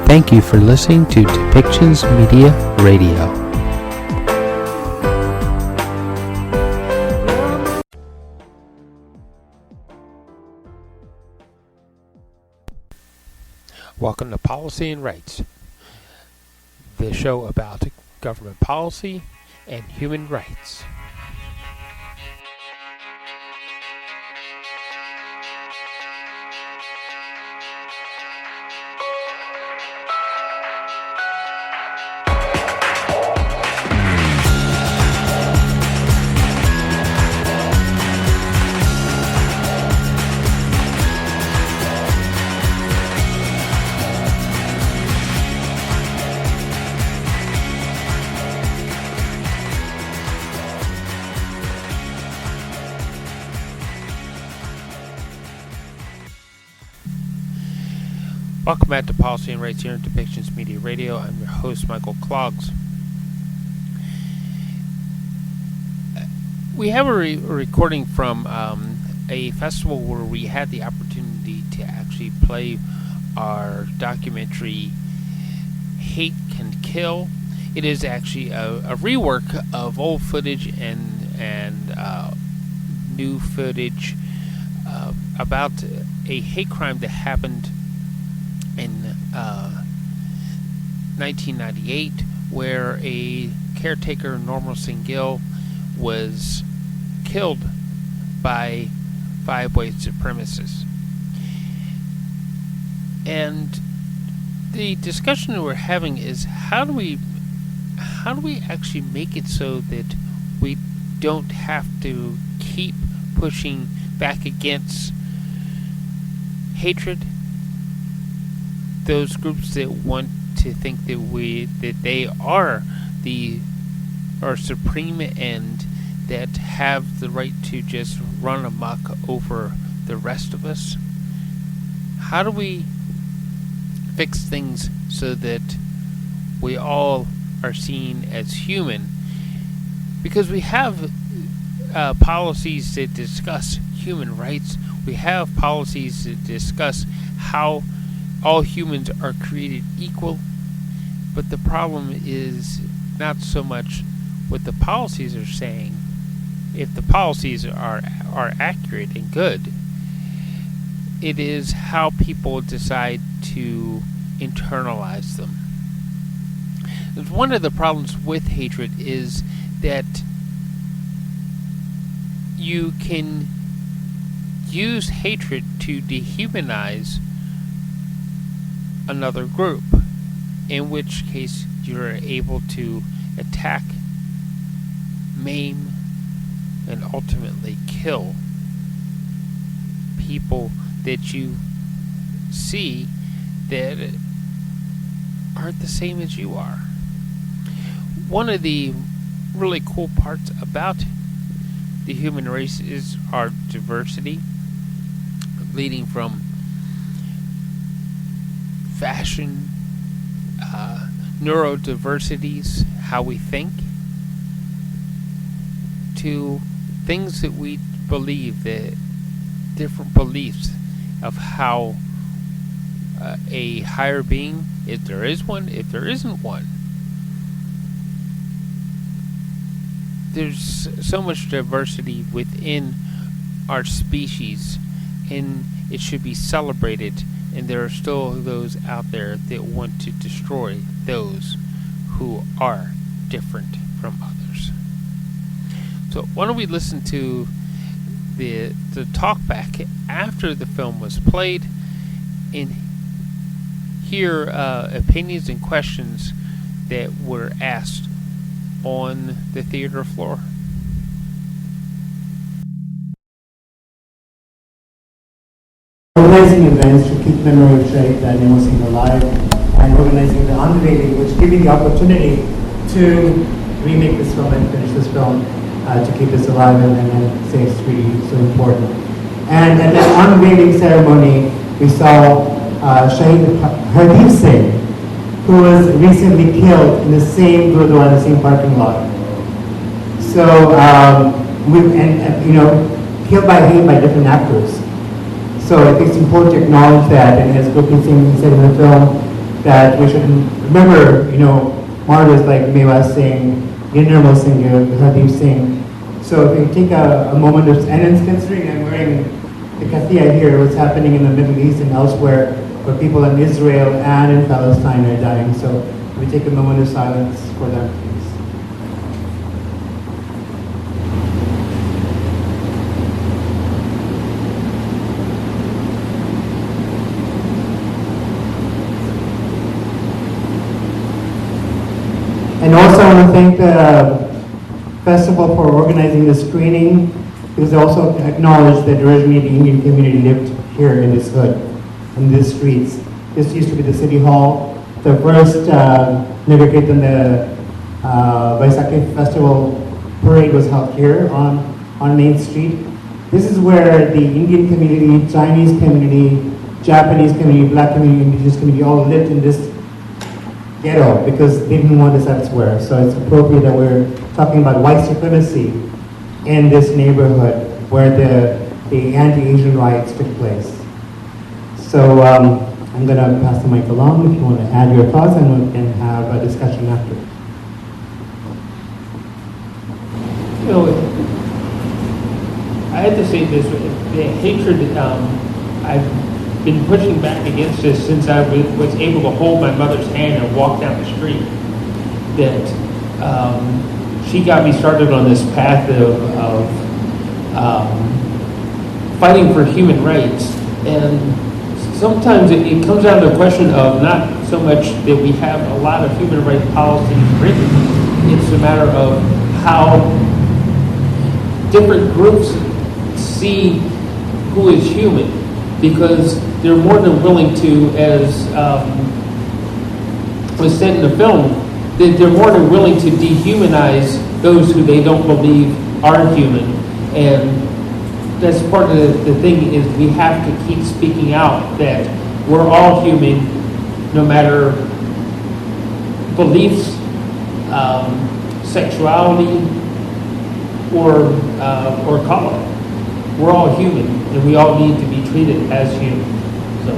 Thank you for listening to Depictions Media Radio. Welcome to Policy and Rights, the show about government policy and human rights. Welcome back to Policy and Rights here on Depictions Media Radio. I'm your host, Michael Clogs. We have a recording from a festival where we had the opportunity to actually play our documentary, Hate Can Kill. It is actually a rework of old footage and new footage about a hate crime that happened in 1998, where a caretaker, Nirmal Singh Gill, was killed by 5 white supremacists. And the discussion that we're having is how do we actually make it so that we don't have to keep pushing back against hatred, those groups that want to think that they are supreme and that have the right to just run amok over the rest of us. How do we fix things so that we all are seen as human? Because we have policies that discuss human rights. We have policies that discuss how all humans are created equal, but the problem is not so much what the policies are saying. If the policies are accurate and good, it is how people decide to internalize them. One of the problems with hatred is that you can use hatred to dehumanize another group, in which case you're able to attack, maim, and ultimately kill people that you see that aren't the same as you are. One of the really cool parts about the human race is our diversity, leading from fashion, neurodiversities, how we think, to things that we believe, that different beliefs of how a higher being, if there is one, if there isn't one. There's so much diversity within our species, and it should be celebrated. And there are still those out there that want to destroy those who are different from others. So why don't we listen to the talkback after the film was played and hear opinions and questions that were asked on the theater floor. Organizing events to keep memory of Shaikh Nirmal Singh alive, and organizing the unveiling, which gave me the opportunity to remake this film and finish this film, to keep this alive and say it's really so important. And at that unveiling ceremony, we saw Shaheed Hardeep Singh, who was recently killed in the same Gurudwara, in the same parking lot. So, killed by hate by different actors. So I think it's important to acknowledge that, and as Gurpreet Singh said in the film, that we should remember, martyrs like Imtiaz Singh, Nirmal Singh Gill, Gurpreet Singh. So if you take a moment of, and it's considering I'm wearing the kafia here, what's happening in the Middle East and elsewhere, where people in Israel and in Palestine are dying. So we take a moment of silence for them, please. And also I want to thank the festival for organizing the screening, because they also acknowledge that originally the Indian community lived here in this hood, in these streets. This used to be the city hall. The first Nagar Kirtan, the Vaisakhi festival parade was held here on Main Street. This is where the Indian community, Chinese community, Japanese community, black community, indigenous community all lived in this ghetto because they didn't want this elsewhere. So it's appropriate that we're talking about white supremacy in this neighborhood where the anti-Asian riots took place. So I'm going to pass the mic along if you want to add your thoughts, and we can have a discussion after. I had to say this, the hatred, I've been pushing back against this since I was able to hold my mother's hand and walk down the street. That she got me started on this path of fighting for human rights. And sometimes it comes down to a question of not so much that we have a lot of human rights policies written, it's a matter of how different groups see who is human, because they're more than willing to, as was said in the film, that they're more than willing to dehumanize those who they don't believe are human. And that's part of the thing, is we have to keep speaking out that we're all human, no matter beliefs, sexuality, or color. We're all human, and we all need to be treated as human. So,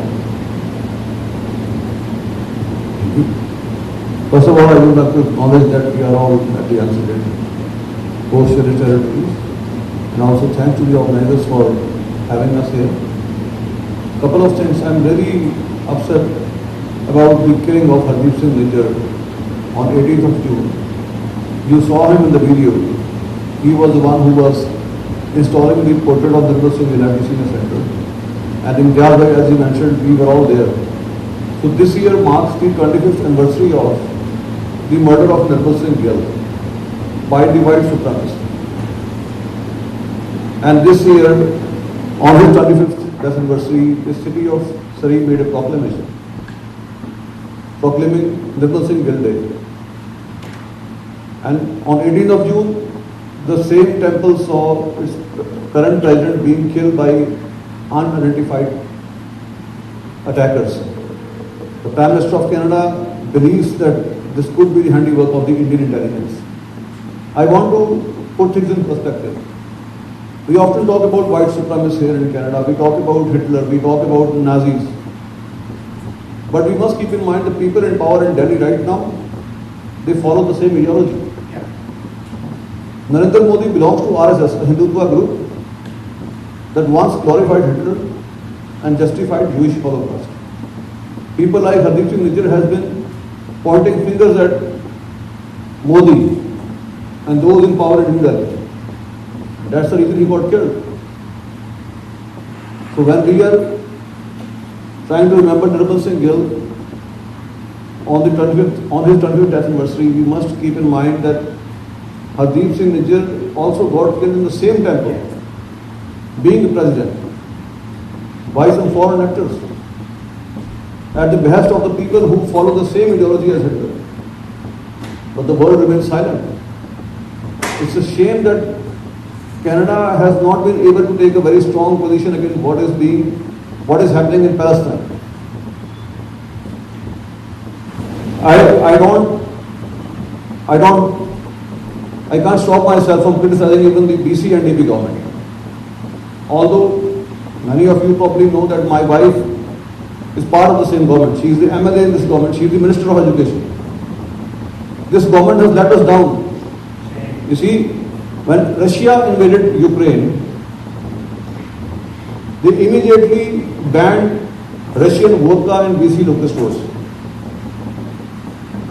first of all, I would like to acknowledge that we are all at the incident, post-Surrey territories, and also thanks to the organizers for having us here. Couple of things. I'm really upset about the killing of Hardeep Singh Nijjar on 18th of June. You saw him in the video. He was the one who was installing the portrait of Nirmal Singh Gill at the senior center. And in Imtiaz, as you mentioned, we were all there. So this year marks the 25th anniversary of the murder of Nirmal Singh Gill by the white supremacists. And this year, on his 25th death anniversary, the city of Surrey made a proclamation proclaiming Nirmal Singh Gill Day. And on 18th of June, the same temple saw its current president being killed by unidentified attackers. The Prime Minister of Canada believes that this could be the handiwork of the Indian intelligence. I want to put things in perspective. We often talk about white supremacy here in Canada. We talk about Hitler. We talk about Nazis. But we must keep in mind the people in power in Delhi right now, they follow the same ideology. Narendra Modi belongs to RSS, a Hindutva group that once glorified Hitler and justified Jewish Holocaust. People like Hardeep Singh Nijjar has been pointing fingers at Modi and those in power in New Delhi. That's the reason he got killed. So when we are trying to remember Nirmal Singh Gill on his 25th death anniversary, we must keep in mind that Hardeep Singh Nijjar also got killed in the same temple, being the president, by some foreign actors, at the behest of the people who follow the same ideology as Hitler. But the world remains silent. It's a shame that Canada has not been able to take a very strong position against what is happening in Palestine. I can't stop myself from criticizing even the BC and DP government. Although many of you probably know that my wife is part of the same government. She is the MLA in this government. She is the Minister of Education. This government has let us down. You see, when Russia invaded Ukraine, they immediately banned Russian vodka in BC liquor stores.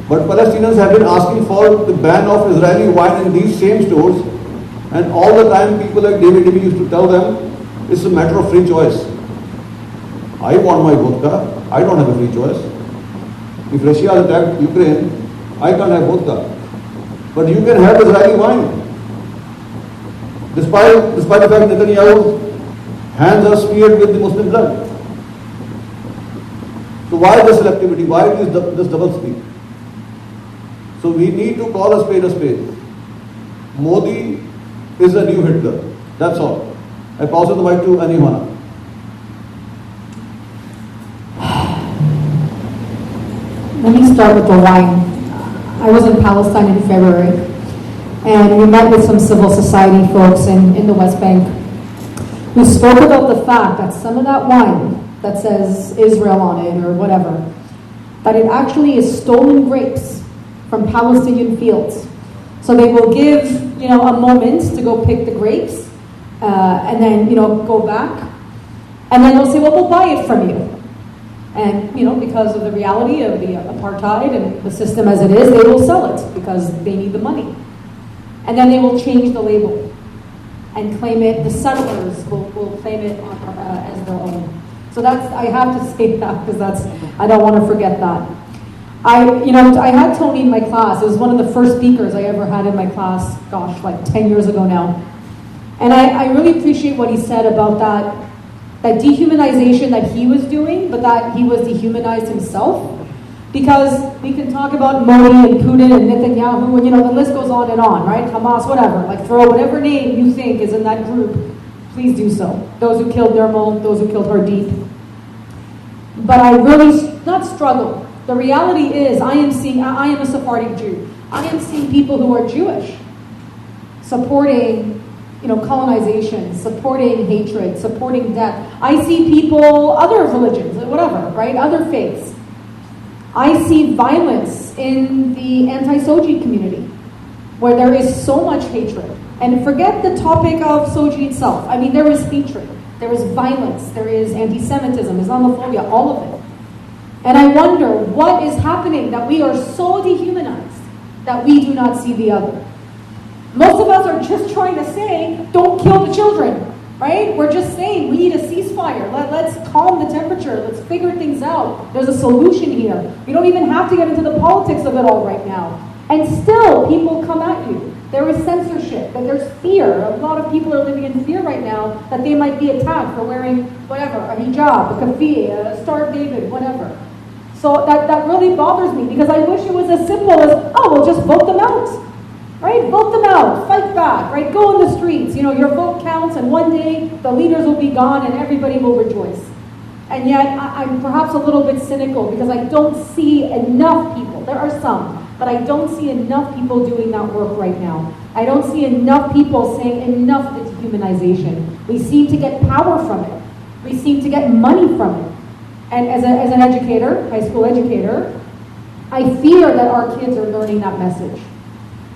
But Palestinians have been asking for the ban of Israeli wine in these same stores, and all the time people like David Eby used to tell them, it's a matter of free choice. I want my vodka, I don't have a free choice. If Russia has attacked Ukraine, I can't have vodka. But you can have Israeli wine. Despite the fact Netanyahu's hands are smeared with the Muslim blood. So why this selectivity? Why this double speak? So we need to call a spade a spade. Modi is a new Hitler. That's all. I pass the mic to Ohana. Let me start with the wine. I was in Palestine in February, and we met with some civil society folks in the West Bank who spoke about the fact that some of that wine that says Israel on it or whatever, that it actually is stolen grapes from Palestinian fields. So they will give, a moment to go pick the grapes, and then, go back, and then they'll say, well, we'll buy it from you. And, because of the reality of the apartheid and the system as it is, they will sell it because they need the money. And then they will change the label and claim it, the settlers will claim it as their own. So I have to say that because I don't want to forget that. I had Tony in my class. It was one of the first speakers I ever had in my class, gosh, like 10 years ago now. And I really appreciate what he said about that dehumanization that he was doing, but that he was dehumanized himself. Because we can talk about Modi and Putin and Netanyahu, and the list goes on and on, right? Hamas, whatever. Like throw whatever name you think is in that group, please do so. Those who killed Nirmal, those who killed Hardeep. But I really not struggle. The reality is I am a Sephardic Jew. I am seeing people who are Jewish supporting colonization, supporting hatred, supporting death. I see people, other religions, whatever, right? Other faiths. I see violence in the anti-Soji community where there is so much hatred. And forget the topic of Soji itself. I mean, there is hatred, there is violence, there is anti-Semitism, Islamophobia, all of it. And I wonder what is happening that we are so dehumanized that we do not see the other. Most of us are just trying to say, don't kill the children, right? We're just saying we need a ceasefire. Let's calm the temperature. Let's figure things out. There's a solution here. We don't even have to get into the politics of it all right now. And still, people come at you. There is censorship, that there's fear. A lot of people are living in fear right now that they might be attacked for wearing whatever, a hijab, a kafiyeh, a Star of David, whatever. So that really bothers me because I wish it was as simple as, we'll just vote them out. Right? Vote them out. Fight back. Right? Go in the streets. Your vote counts, and one day the leaders will be gone and everybody will rejoice. And yet I'm perhaps a little bit cynical because I don't see enough people. There are some, but I don't see enough people doing that work right now. I don't see enough people saying enough of the dehumanization. We seem to get power from it. We seem to get money from it. And as an educator, high school educator, I fear that our kids are learning that message.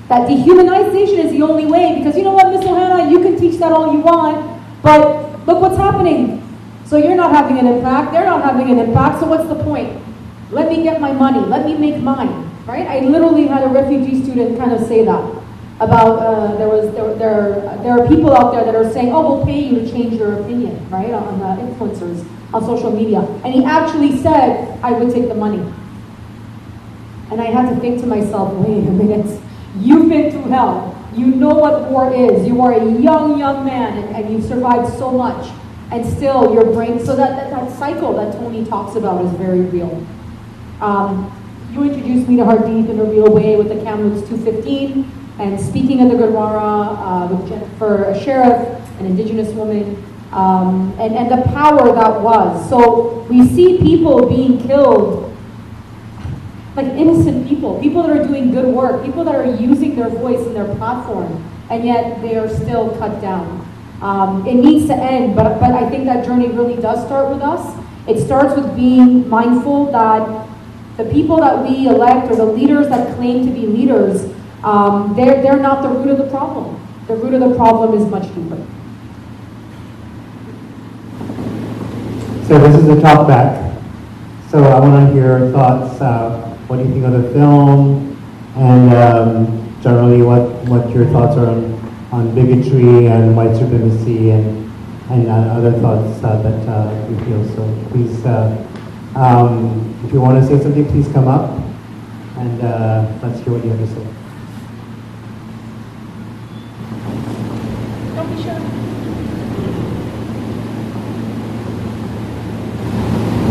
That dehumanization is the only way, because you know what, Miss Ohana, you can teach that all you want, but look what's happening. So you're not having an impact, they're not having an impact, so what's the point? Let me get my money, let me make mine, right? I literally had a refugee student kind of say that about, there are people out there that are saying, we'll pay you to change your opinion, right, on influencers, on social media. And he actually said, I would take the money. And I had to think to myself, wait a minute. You've been through hell. You know what war is. You are a young man, and you've survived so much. And still, your brain... So that cycle that Tony talks about is very real. You introduced me to Hardeep in a real way with the Kamloops 215, and speaking at the Gurudwara with Jennifer, a sheriff, an indigenous woman, and the power that was. So we see people being killed, like innocent people that are doing good work, people that are using their voice and their platform, and yet they are still cut down. It needs to end, but I think that journey really does start with us. It starts with being mindful that the people that we elect or the leaders that claim to be leaders, they're not the root of the problem. The root of the problem is much deeper. So this is a talkback. So I want to hear your thoughts. What do you think of the film? And generally what your thoughts are on bigotry and white supremacy and other thoughts that you feel. So please, if you want to say something, please come up and let's hear what you have to say. Don't be shy.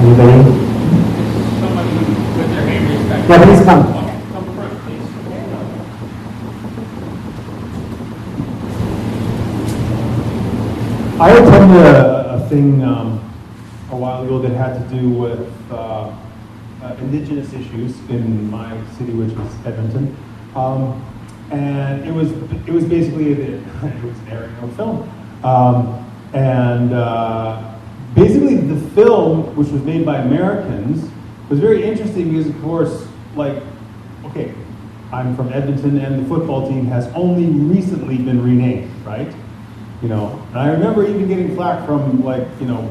Anybody? Somebody with their hand raised back. Yeah, please come. Come front, please. I attended a thing a while ago that had to do with indigenous issues in my city, which was Edmonton, and it was basically it was airing a film, basically the film, which was made by Americans, was very interesting because, of course, like, okay, I'm from Edmonton, and the football team has only recently been renamed, right? You know, and I remember even getting flack from, like, you know,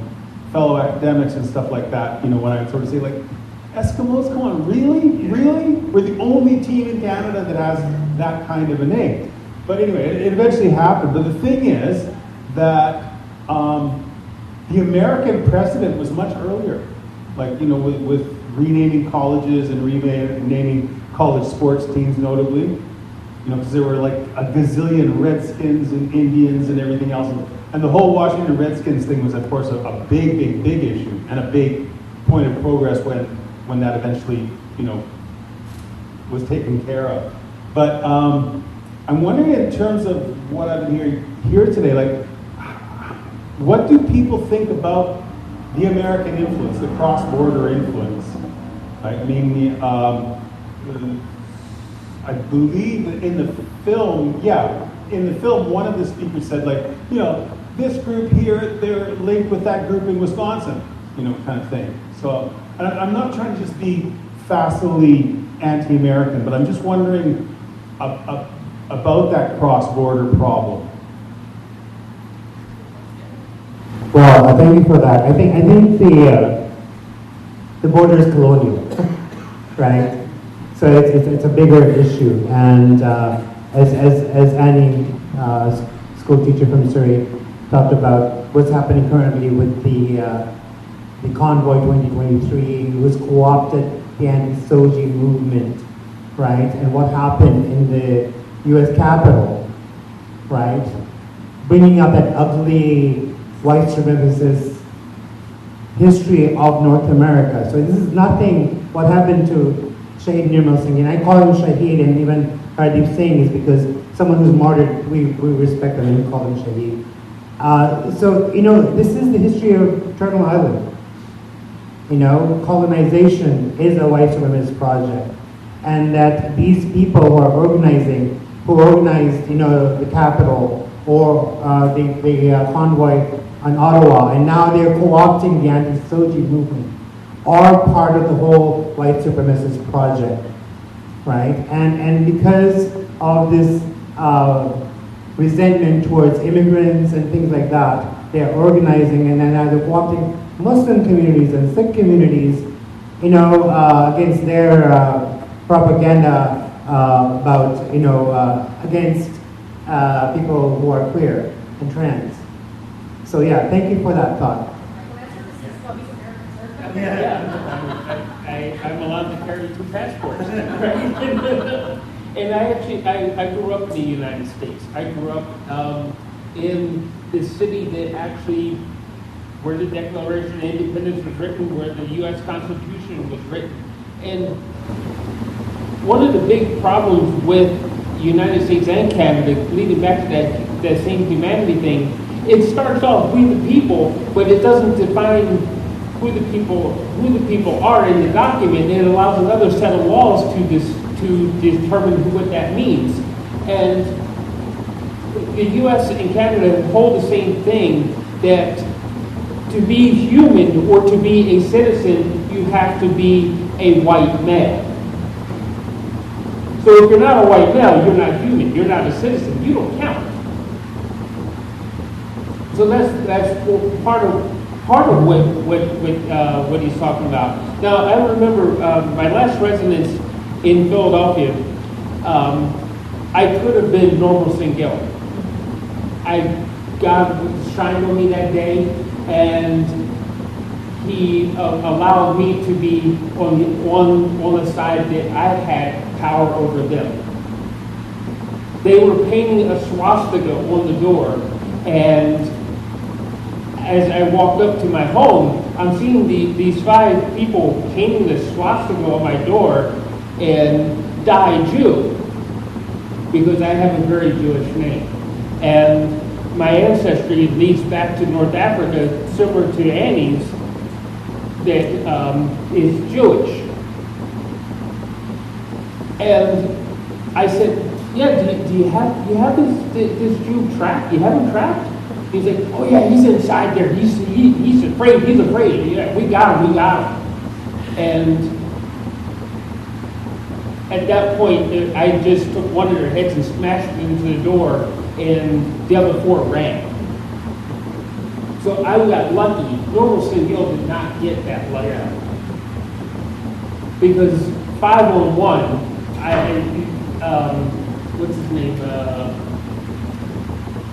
fellow academics and stuff like that, you know, when I would sort of say, like, Eskimos, come on, really? Really? We're the only team in Canada that has that kind of a name. But anyway, it eventually happened. But the thing is that the American precedent was much earlier. Like, you know, with renaming colleges and renaming college sports teams notably. You know, because there were like a gazillion Redskins and Indians and everything else. And the whole Washington Redskins thing was, of course, a big issue and a big point of progress when that eventually, you know, was taken care of. But I'm wondering, in terms of what I've been hearing here today, like, what do people think about the American influence, the cross-border influence? I mean, I believe that in the film, one of the speakers said, like, you know, this group here, they're linked with that group in Wisconsin, you know, kind of thing. So I'm not trying to just be facilely anti-American, but I'm just wondering about that cross-border problem. Well, thank you for that. I think the border is colonial, right? So it's a bigger issue, and as Annie, school teacher from Surrey, talked about what's happening currently with the Convoy 2023, who's co-opted the anti-SOGI movement, right? And what happened in the U.S. Capitol, right? Bringing up that ugly white supremacist history of North America. So this is nothing, what happened to Shahid Nirmal Singh, and I call him Shahid, and even Hardeep Singh is because someone who's martyred, we respect them and we call him Shahid. So, you know, this is the history of Turtle Island. You know, colonization is a white supremacist project. And that these people who are organizing, who organized, you know, the Capitol or the convoy on Ottawa, and now they're co-opting the anti-SOGI movement, are part of the whole white supremacist project, right? And because of this resentment towards immigrants and things like that, they're organizing and then they're co-opting Muslim communities and Sikh communities, you know, against their propaganda about, you know, against people who are queer and trans. So yeah, thank you for that thought. I'm allowed to carry 2 passports. And I grew up in the United States. I grew up in the city that actually, where the Declaration of Independence was written, where the U.S. Constitution was written. And one of the big problems with the United States and Canada, leading back to that same humanity thing, it starts off, we the people, but it doesn't define who the people are in the document. It allows another set of laws to determine what that means. And the U.S. and Canada hold the same thing, that to be human or to be a citizen, you have to be a white male. So if you're not a white male, you're not human. You're not a citizen. You don't count. So that's part of what he's talking about. Now I remember my last residence in Philadelphia. I could have been Nirmal Singh Gill. God shined on me that day, and He allowed me to be on the side that I had power over them. They were painting a swastika on the door, and as I walked up to my home, I'm seeing these 5 people painting the swastika on my door and die Jew, because I have a very Jewish name. And my ancestry leads back to North Africa, similar to Annie's, that is Jewish. And I said, yeah, do you have this Jew trapped? You have him trapped? He's like, oh yeah, he's inside there. He's afraid. He's afraid. Yeah, we got him. And at that point, I just took one of their heads and smashed it into the door, and the other 4 ran. So I got lucky. Nirmal Singh Gill did not get that lucky. Because 5-on-1, what's his name?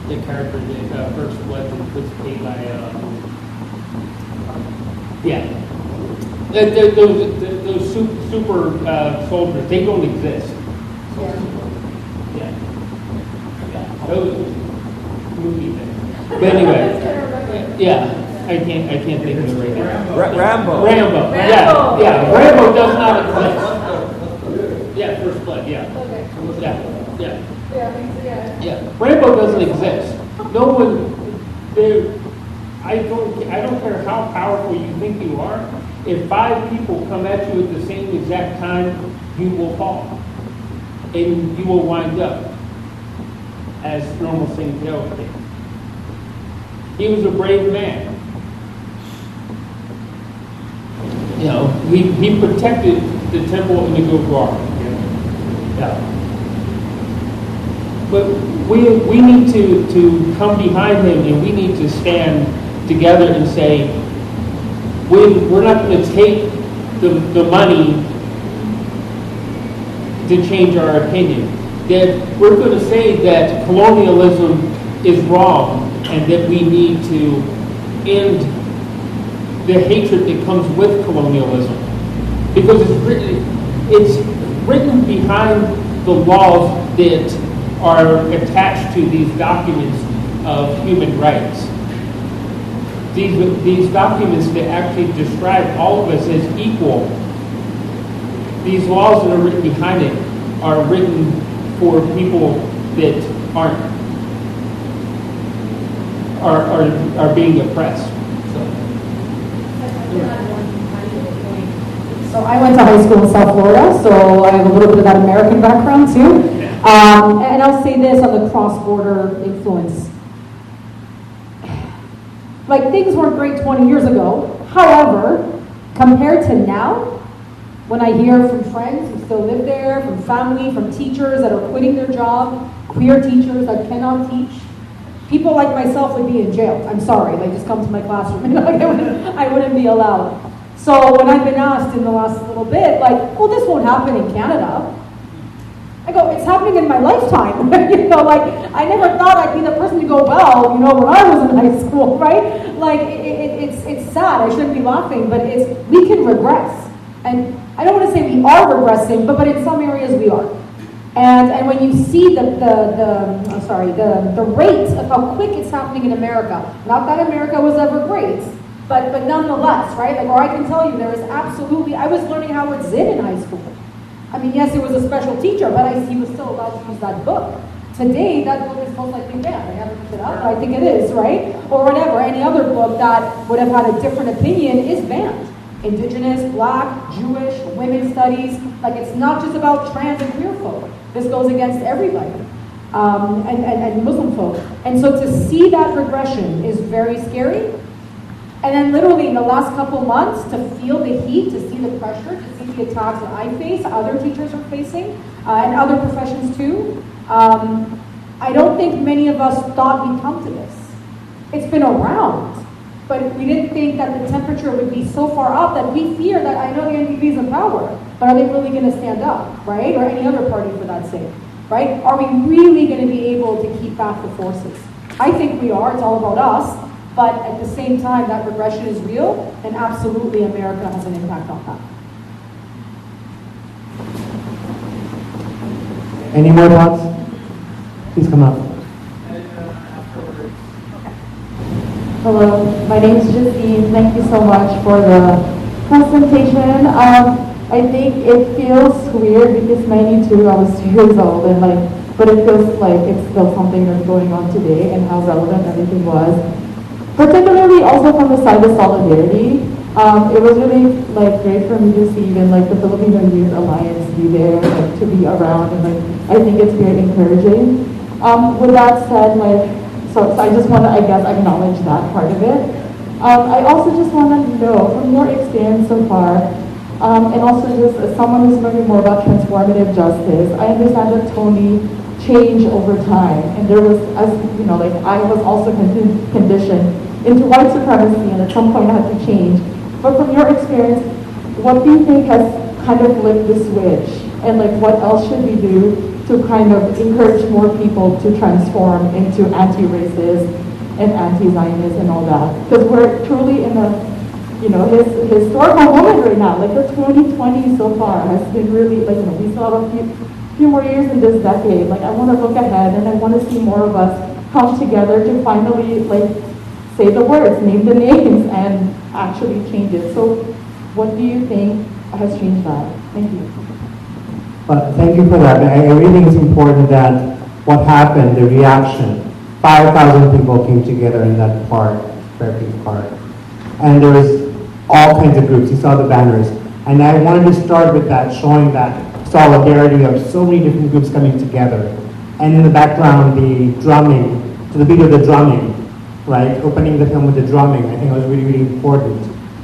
The character that First Blood was played by, those super soldiers, they don't exist. Yeah. Those movie things. But anyway, I can't think of it right now. Rambo. Yeah, Rambo does not exist. Yeah, First Blood, yeah. Yeah, Rambo doesn't exist. No one there. I don't care how powerful you think you are. If 5 people come at you at the same exact time, you will fall, and you will wind up as Nirmal Singh Gill did. He was a brave man. You know, he protected the temple in the Gurudwara. Yeah. But we need to come behind him, and we need to stand together and say, we're not going to take the money to change our opinion. That we're going to say that colonialism is wrong, and that we need to end the hatred that comes with colonialism. Because it's written behind the laws that are attached to these documents of human rights. These documents that actually describe all of us as equal, these laws that are written behind it are written for people that are being oppressed. So I went to high school in South Florida, so I have a little bit of that American background too. And I'll say this on the cross-border influence. Like, things weren't great 20 years ago. However, compared to now, when I hear from friends who still live there, from family, from teachers that are quitting their job, queer teachers that cannot teach, people like myself would be in jail. I'm sorry, like, just come to my classroom and I wouldn't be allowed. So when I've been asked in the last little bit, like, well, this won't happen in Canada, I go, it's happening in my lifetime. You know, like, I never thought I'd be the person to go, well, you know, when I was in high school, right? Like, it's sad. I shouldn't be laughing, but we can regress. And I don't want to say we are regressing, but in some areas we are. And when you see the rate of how quick it's happening in America, not that America was ever great, but nonetheless, right? Like, or I can tell you, there is absolutely, I was learning Howard Zinn in high school. I mean, yes, it was a special teacher, but he was still allowed to use that book. Today, that book is most likely banned. I haven't looked it up, but I think it is, right? Or whatever, any other book that would have had a different opinion is banned. Indigenous, Black, Jewish, women's studies. Like, it's not just about trans and queer folk. This goes against everybody. and Muslim folk. And so to see that regression is very scary. And then literally in the last couple months, to feel the heat, to see the pressure, to see the attacks that I face, other teachers are facing, and other professions too, I don't think many of us thought we'd come to this. It's been around, but we didn't think that the temperature would be so far up that we fear that, I know the NDP is in power, but are they really going to stand up, right? Or any other party for that sake, right? Are we really going to be able to keep back the forces? I think we are, it's all about us, but at the same time, that regression is real, and absolutely America has an impact on that. Any more thoughts? Please come up. Hello, my name is Justine. Thank you so much for the presentation. I think it feels weird because 92, I was 2 years old, and but it feels like it's still something that's going on today and how relevant everything was. Particularly also from the side of solidarity. It was really great for me to see even the Filipino Youth Alliance be there, to be around, and I think it's very encouraging. With that said, so I just want to, I guess, acknowledge that part of it. I also just want to know, from your experience so far, and also just as someone who's learning more about transformative justice, I understand that Tony changed over time, and there was, as you know, I was also conditioned into white supremacy, and at some point I had to change. But from your experience, what do you think has kind of flipped the switch, and what else should we do to kind of encourage more people to transform into anti-racist and anti-Zionist and all that? Because we're truly in a, historical moment right now. The 2020 so far has been really, we still have a few more years in this decade. I want to look ahead, and I want to see more of us come together to finally, say the words, name the names, and actually change it. So what do you think has changed that? Thank you. Thank you for that. I really think it's important that what happened, the reaction, 5,000 people came together in that park, Fairfield Park. And there was all kinds of groups. You saw the banners. And I wanted to start with that, showing that solidarity of so many different groups coming together. And in the background, the drumming, to the beat of the drumming, right? Opening the film with the drumming, I think it was really, really important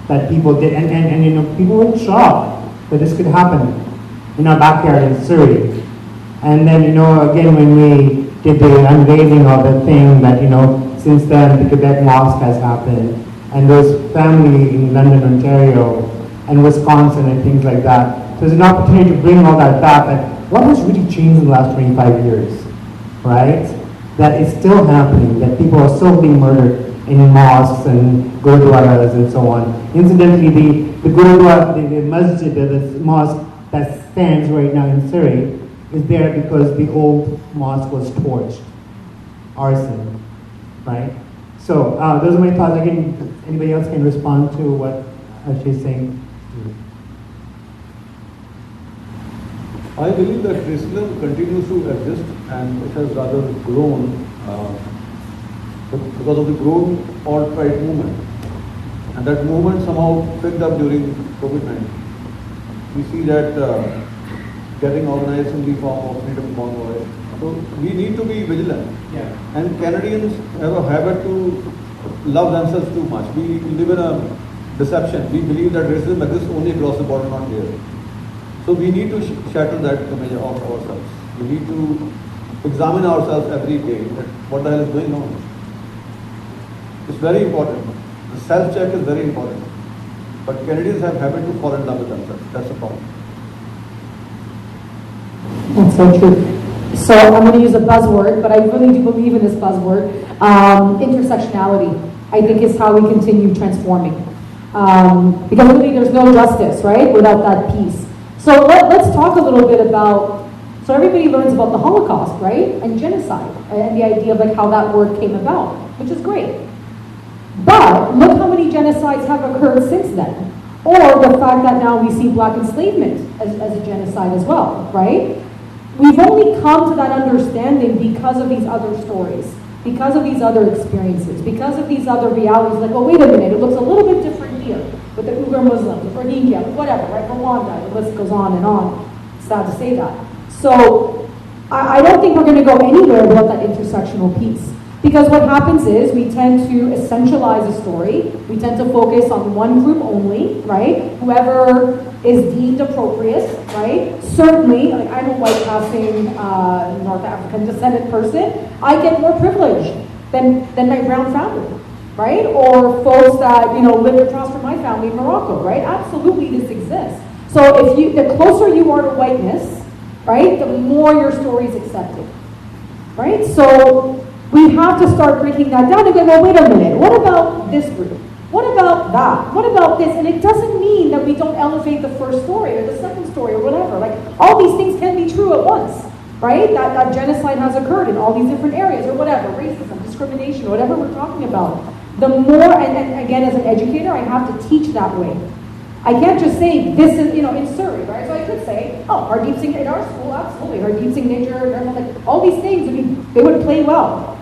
that people did. And people were shocked that this could happen in our backyard in Surrey. And then, again, when we did the unveiling of the thing that, since then the Quebec Mosque has happened, and those family in London, Ontario, and Wisconsin, and things like that. So there's an opportunity to bring all that back. What has really changed in the last 25 years, right? That is still happening, that people are still being murdered in mosques and gurudwaras and so on. Incidentally, the gurudwara, the masjid, the mosque that stands right now in Surrey is there because the old mosque was torched, arson, right? So those are my thoughts. Again, anybody else can respond to what she's saying. I believe that racism continues to exist, and it has rather grown because of the growing alt-right movement. And that movement somehow picked up during COVID-19. We see that getting organized in the form of freedom convoy. So we need to be vigilant. Yeah. And Canadians have a habit to love themselves too much. We live in a deception. We believe that racism exists only across the border, not here. So we need to shatter that image of ourselves. We need to examine ourselves every day that what the hell is going on. It's very important. The self-check is very important. But Canadians have habit to fall in love with themselves. That's the problem. That's so true. So I'm going to use a buzzword, but I really do believe in this buzzword. Intersectionality, I think, is how we continue transforming. Because really there's no justice, right, without that piece. So let's talk a little bit about, so everybody learns about the Holocaust, right, and genocide, and the idea of how that word came about, which is great. But look how many genocides have occurred since then. Or the fact that now we see black enslavement as a genocide as well, right? We've only come to that understanding because of these other stories, because of these other experiences, because of these other realities. Like, oh, wait a minute, it looks a little bit different here with the Uyghur Muslims, or Rohingya, whatever, right? Rwanda, the list goes on and on. It's sad to say that. So I don't think we're going to go anywhere without that intersectional piece. Because what happens is we tend to essentialize a story. We tend to focus on one group only, right? Whoever is deemed appropriate, right? Certainly, like I'm a white passing North African descendant person, I get more privilege than my brown family, right? Or folks that, live across from my family in Morocco, right? Absolutely this exists. So the closer you are to whiteness, right, the more your story is accepted, right? So we have to start breaking that down and go, well, wait a minute, what about this group? What about that? What about this? And it doesn't mean that we don't elevate the first story or the second story or whatever. Like, all these things can be true at once, right? That genocide has occurred in all these different areas or whatever, racism, discrimination, whatever we're talking about. The more, and again, as an educator, I have to teach that way. I can't just say this is, in Surrey, right? So I could say, oh, Hardeep Singh in our school, absolutely. Hardeep Singh nature, like all these things, they would play well.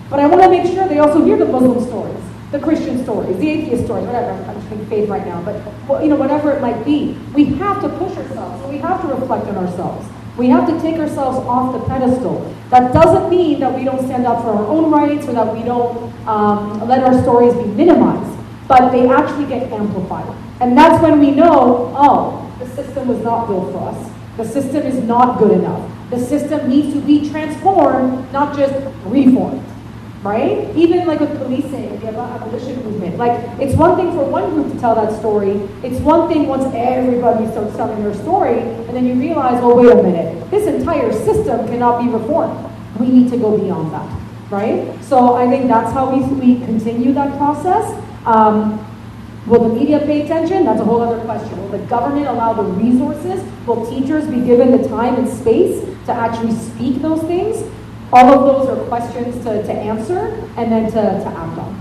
But I want to make sure they also hear the Muslim stories, the Christian stories, the atheist stories, whatever. I'm just thinking faith right now, but whatever it might be. We have to push ourselves. So we have to reflect on ourselves. We have to take ourselves off the pedestal. That doesn't mean that we don't stand up for our own rights or that we don't let our stories be minimized, but they actually get amplified. And that's when we know, oh, the system was not built for us. The system is not good enough. The system needs to be transformed, not just reformed. Right? Even like with policing, the abolition movement. Like, it's one thing for one group to tell that story. It's one thing once everybody starts telling their story, and then you realize, well, wait a minute, this entire system cannot be reformed. We need to go beyond that, right? So I think that's how we continue that process. Will the media pay attention? That's a whole other question. Will the government allow the resources? Will teachers be given the time and space to actually speak those things? All of those are questions to answer and then to act on.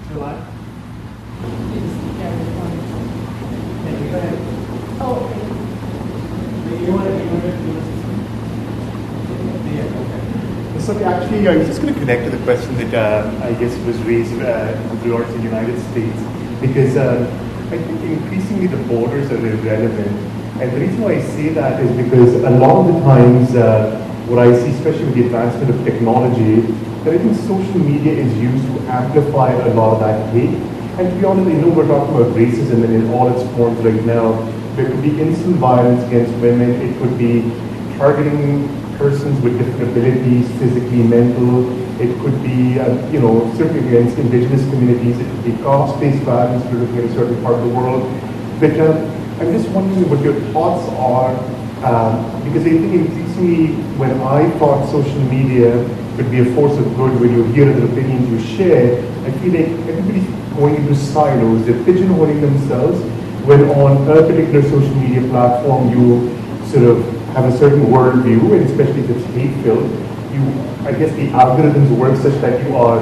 July? Go ahead. Oh, okay. You want to yeah, okay. So actually, I was just going to connect to the question that I guess was raised with regards to the United States, because I think increasingly the borders are irrelevant. And the reason why I say that is because a lot of the times, what I see, especially with the advancement of technology, that I think social media is used to amplify a lot of that hate. And to be honest, we're talking about racism and in all its forms right now. There could be instant violence against women. It could be targeting persons with different abilities, physically, mental. It could be, certainly against indigenous communities. It could be caste-based violence if you're looking at a certain part of the world. But I'm just wondering what your thoughts are. Because I think increasingly when I thought social media could be a force of good, when you hear the opinions you share, I feel like everybody's going into silos, they're pigeonholing themselves, when on a particular social media platform you sort of have a certain worldview, and especially if it's hate-filled, I guess the algorithms work such that you are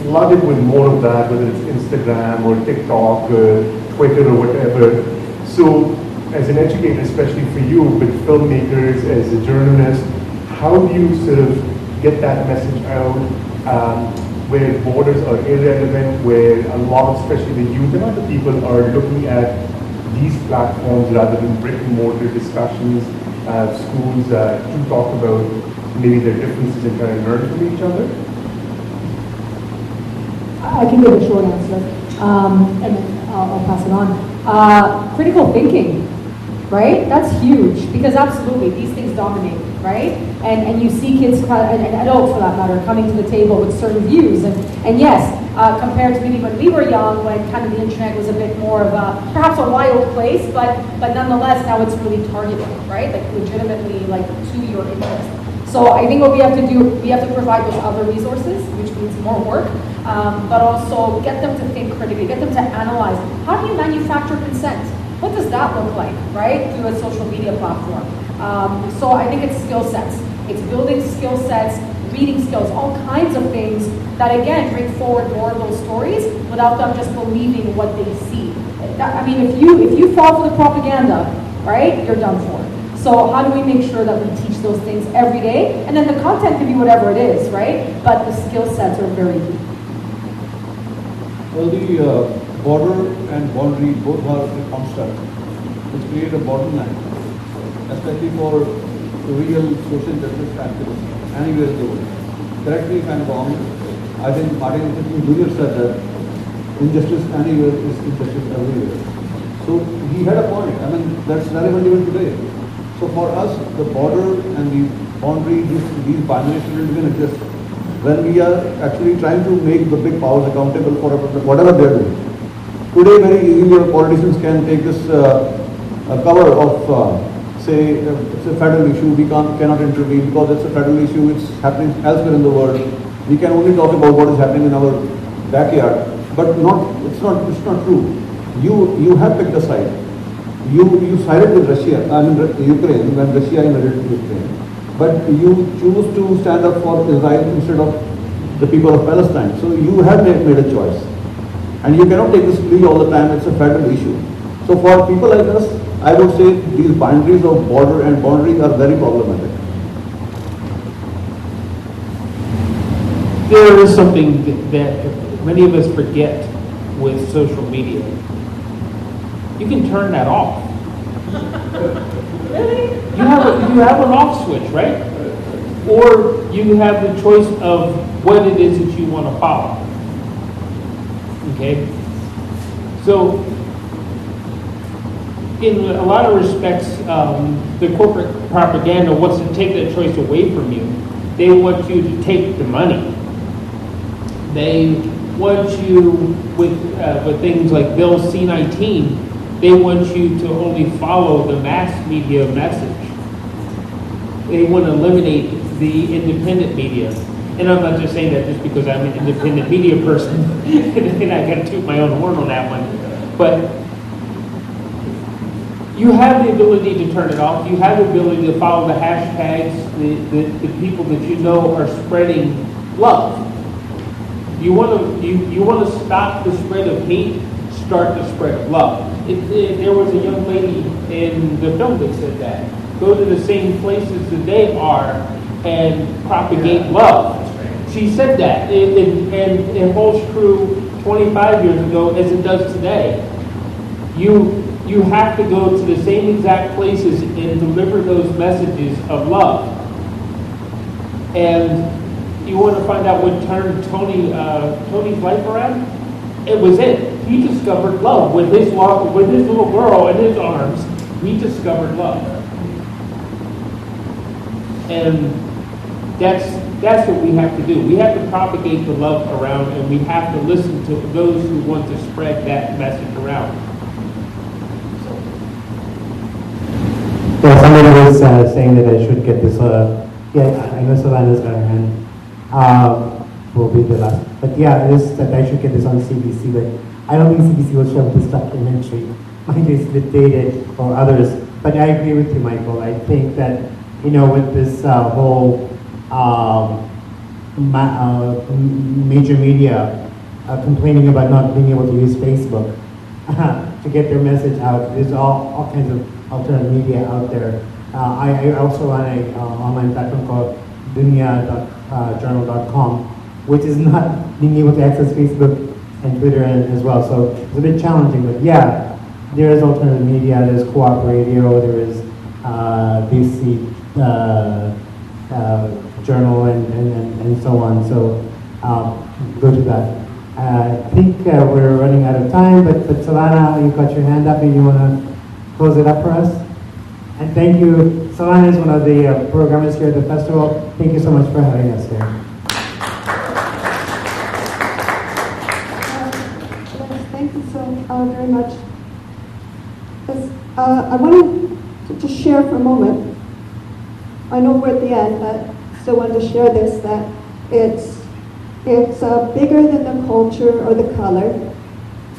flooded with more of that, whether it's Instagram or TikTok or Twitter or whatever. So as an educator, especially for you, with filmmakers, as a journalist, how do you sort of get that message out where borders are irrelevant, where a lot, especially the youth and other people, are looking at these platforms rather than brick and mortar discussions, schools to talk about maybe their differences and kind of learn from each other? I can give a short answer, and then I'll pass it on. Critical thinking. Right? That's huge, because absolutely these things dominate, right? And you see kids, and adults for that matter, coming to the table with certain views. And yes, compared to maybe when we were young, when kind of the internet was a bit more of perhaps a wild place, but nonetheless now it's really targeted, right? Like legitimately like to your interest. So I think what we have to do, we have to provide those other resources, which means more work, but also get them to think critically, get them to analyze. How do you manufacture consent? What does that look like, right, through a social media platform? So I think it's skill sets. It's building skill sets, reading skills, all kinds of things that, again, bring forward more of those stories without them just believing what they see. If you fall for the propaganda, right, you're done for. So how do we make sure that we teach those things every day? And then the content can be whatever it is, right? But the skill sets are very key. Well, the border and boundary both are a construct which create a borderline, especially for real social justice activists anywhere in the world. Correct me if I'm wrong. I think Martin Luther King Jr. said that injustice anywhere is injustice everywhere. So he had a point. I mean, that's relevant even today. So for us, the border and the boundary, these binaries shouldn't even exist. When we are actually trying to make the big powers accountable for whatever they are doing. Today, very easily, politicians can take this cover of, say, it's a federal issue, we cannot intervene because it's a federal issue, it's happening elsewhere in the world. We can only talk about what is happening in our backyard, but it's not true. You have picked a side. You sided with Russia, I mean Ukraine, when Russia invaded Ukraine. But you choose to stand up for Israel instead of the people of Palestine. So you have made a choice. And you cannot take this plea all the time, it's a federal issue. So for people like us, I would say these boundaries of border and boundaries are very problematic. There is something that many of us forget with social media. You can turn that off. Really? You have an off switch, right? Or you have the choice of what it is that you want to follow. Okay? So, in a lot of respects, the corporate propaganda wants to take that choice away from you. They want you to take the money. They want you, with things like Bill C-19, they want you to only follow the mass media message. They want to eliminate the independent media. And I'm not just saying that just because I'm an independent media person, and I got to toot my own horn on that one. But you have the ability to turn it off. You have the ability to follow the hashtags, the people that you know are spreading love. You want to stop the spread of hate, start the spread of love. There was a young lady in the film that said that. Go to the same places that they are and propagate love. She said that, and it holds true 25 years ago as it does today. You have to go to the same exact places and deliver those messages of love. And you want to find out what turned Tony's life around? It was it. He discovered love with his little girl in his arms. He discovered love, and that's what we have to do. We have to propagate the love around, and we have to listen to those who want to spread that message around. Yeah, somebody was saying that I should get this. Yeah, I know Savannah's got her hand. Will be the last. But yeah, that I should get this on CBC, but I don't think CBC will show this documentary. Mine is a bit dated, or others. But I agree with you, Michael. I think that, with this whole major media complaining about not being able to use Facebook to get their message out, there's all kinds of alternative media out there. I also run an online platform called dunia.journal.com, which is not being able to access Facebook and Twitter as well. So it's a bit challenging, but yeah, there is alternative media, there's Co-op Radio, there is BC Journal and so on. So go to that. I think we're running out of time, but Savannah, you got your hand up and you want to close it up for us? And thank you. Savannah is one of the programmers here at the festival. Thank you so much for having us here. Thank you so very much. I wanted to just share for a moment. I know we're at the end, but still wanted to share this, that it's bigger than the culture or the color.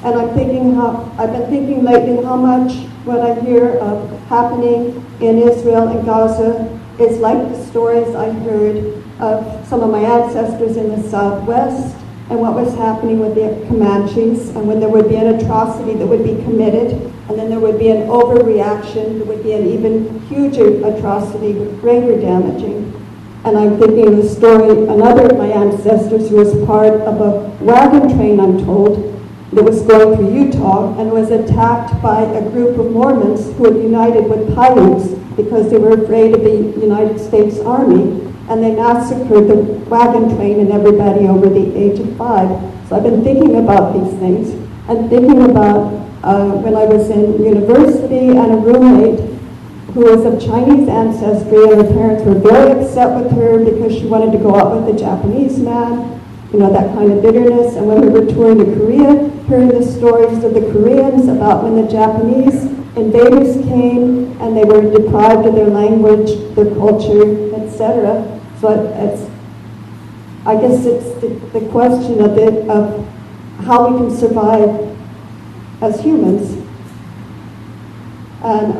And I've been thinking lately how much what I hear of happening in Israel and Gaza is like the stories I heard of some of my ancestors in the Southwest and what was happening with the Comanches, and when there would be an atrocity that would be committed, and then there would be an overreaction, there would be an even huger atrocity with greater damaging. And I'm thinking of the story, another of my ancestors who was part of a wagon train, I'm told, that was going through Utah and was attacked by a group of Mormons who had united with Paiutes because they were afraid of the United States Army, and they massacred the wagon train and everybody over the age of 5. So I've been thinking about these things, and thinking about when I was in university and a roommate who was of Chinese ancestry, and her parents were very upset with her because she wanted to go out with a Japanese man, that kind of bitterness. And when we were touring to Korea, hearing the stories of the Koreans about when the Japanese invaders came and they were deprived of their language, their culture, etc. So I guess it's the question of how we can survive as humans. And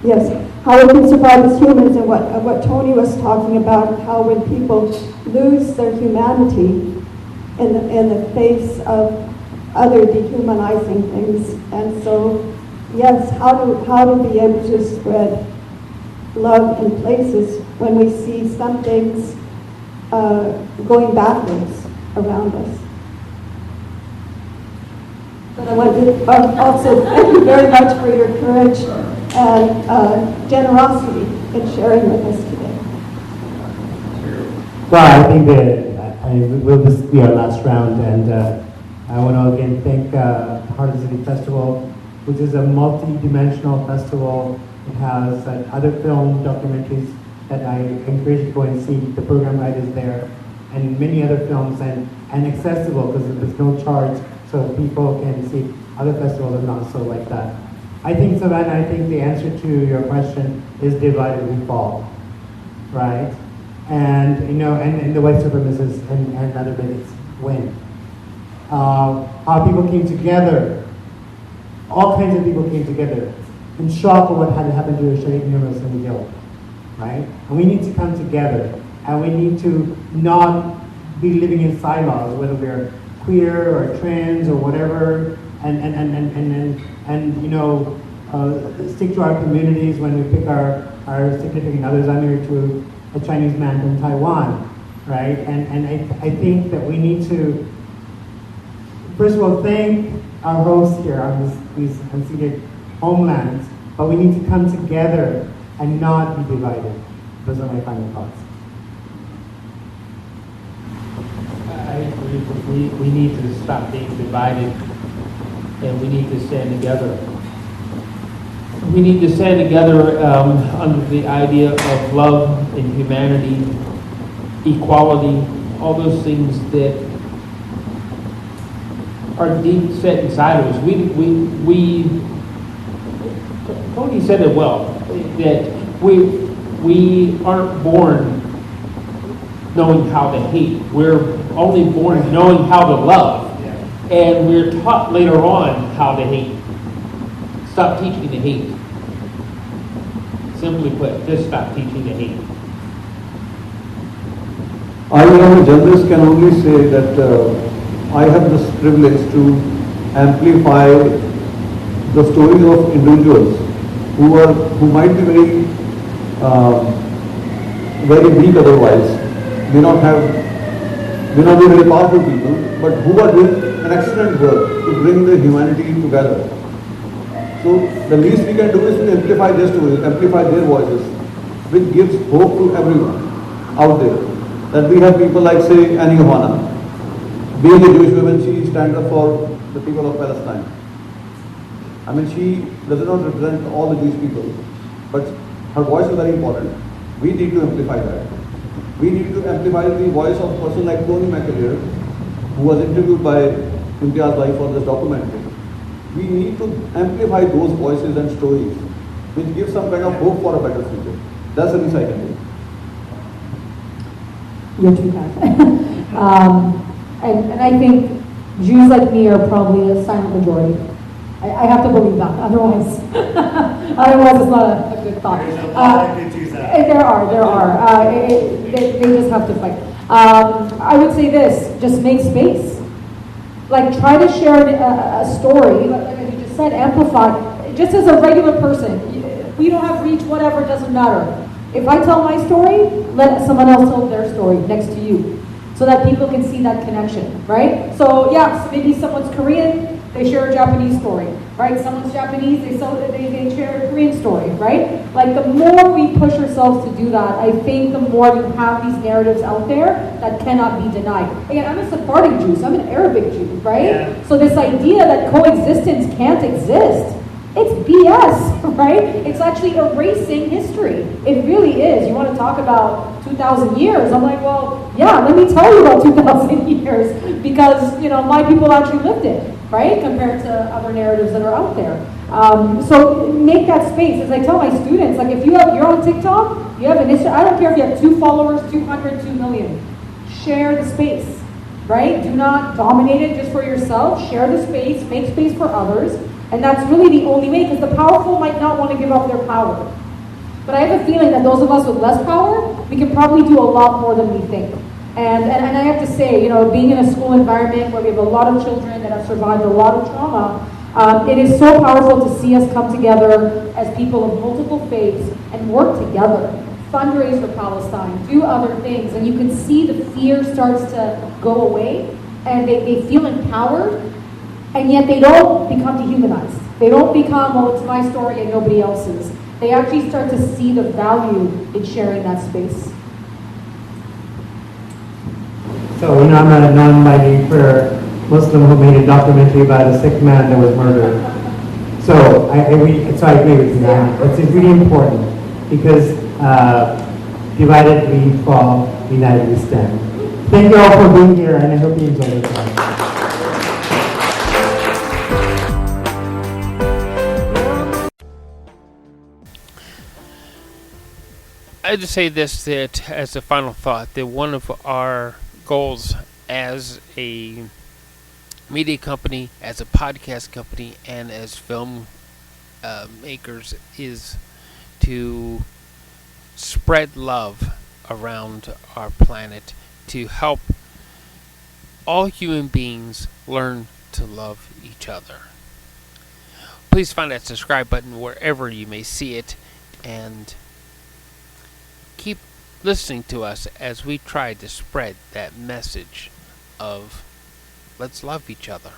yes, how we can survive as humans, and what Tony was talking about, how when people lose their humanity in the face of other dehumanizing things. And so, yes, how to be able to spread love in places when we see some things going backwards around us. But I want to also thank you very much for your courage and generosity in sharing with us today. Well, I think this will be our last round, and I want to again thank Heart of the City Festival, which is a multi-dimensional festival. It has other film documentaries that I encourage you to go and see. The program guide is there, and many other films, and accessible because there's no charge, so people can see. Other festivals are not so like that. I think, Savannah, I think the answer to your question is divided we fall, right? And and the white supremacists and other bigots win. How people came together, all kinds of people came together in shock of what had happened to Nirmal Singh Gill, right? And we need to come together, and we need to not be living in silos, whether we're queer or trans or whatever, and stick to our communities when we pick our significant others. I'm married to a Chinese man from Taiwan, right? And I think that we need to, first of all, thank our hosts here on these unceded homelands, but we need to come together and not be divided. Those are my final thoughts. I agree. We need to stop being divided, and we need to stand together. We need to stand together under the idea of love and humanity, equality, all those things that are deep set inside of us. Tony said it well, that we aren't born knowing how to hate. We're only born knowing how to love. And we're taught later on how to hate. Stop teaching to hate. Simply put, just stop teaching to hate. I, as a journalist, can only say that I have this privilege to amplify the stories of individuals who might be very weak otherwise, may not be very powerful people, but who are doing an excellent work to bring the humanity together. So the least we can do is to amplify their stories, amplify their voices, which gives hope to everyone out there. That we have people like, say, Annie Ohana. Being a Jewish woman, she stands up for the people of Palestine. I mean, she does not represent all the Jewish people, but her voice is very important. We need to amplify that. We need to amplify the voice of a person like Tony McAleer, who was interviewed by Imtiaz for this documentary. We need to amplify those voices and stories, which give some kind of hope for a better future. That's the least I can do. You're too kind. And I think Jews like me are probably a silent majority. I have to believe that, otherwise it's not a good thought. There are. They just have to fight. I would say this: just make space. Like, try to share a story, like you just said, amplify. Just as a regular person, we don't have reach, whatever, it doesn't matter. If I tell my story, let someone else tell their story next to you, so that people can see that connection, right? So yeah, maybe someone's Korean, they share a Japanese story, right? Someone's Japanese, they share a Korean story, right? Like the more we push ourselves to do that, I think the more you have these narratives out there that cannot be denied. Again, I'm a Sephardic Jew, so I'm an Arabic Jew, right? Yeah. So this idea that coexistence can't exist, it's BS, right? It's actually erasing history. It really is. You want to talk about 2,000 years? I'm like, well, yeah, let me tell you about 2,000 years because, you know, my people actually lived it, right? Compared to other narratives that are out there. So make that space. As I tell my students, like if you're on TikTok, you have an Instagram, I don't care if you have 2 followers, 200, 2 million. Share the space, right? Do not dominate it just for yourself. Share the space, make space for others. And that's really the only way, because the powerful might not want to give up their power. But I have a feeling that those of us with less power, we can probably do a lot more than we think. And I have to say, you know, being in a school environment where we have a lot of children that have survived a lot of trauma, it is so powerful to see us come together as people of multiple faiths and work together, fundraise for Palestine, do other things, and you can see the fear starts to go away, and they feel empowered. And yet they don't become dehumanized. They don't become, well, it's my story and nobody else's. They actually start to see the value in sharing that space. So, you know, I'm a non-binary queer Muslim who made a documentary about a sick man that was murdered. So I agree with you, man. It's really important because divided we fall, united we stand. Thank you all for being here, and I hope you enjoy the time. I just say this, that as a final thought, that one of our goals as a media company, as a podcast company, and as film makers is to spread love around our planet, to help all human beings learn to love each other. Please find that subscribe button wherever you may see it, and keep listening to us as we try to spread that message of let's love each other.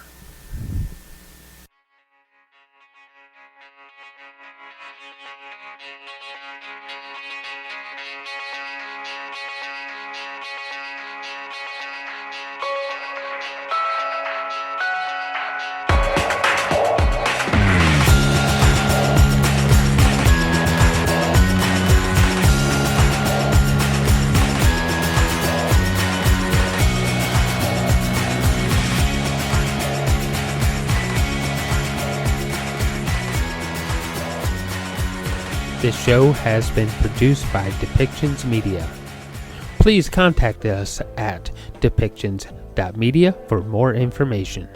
This show has been produced by Depictions Media. Please contact us at depictions.media for more information.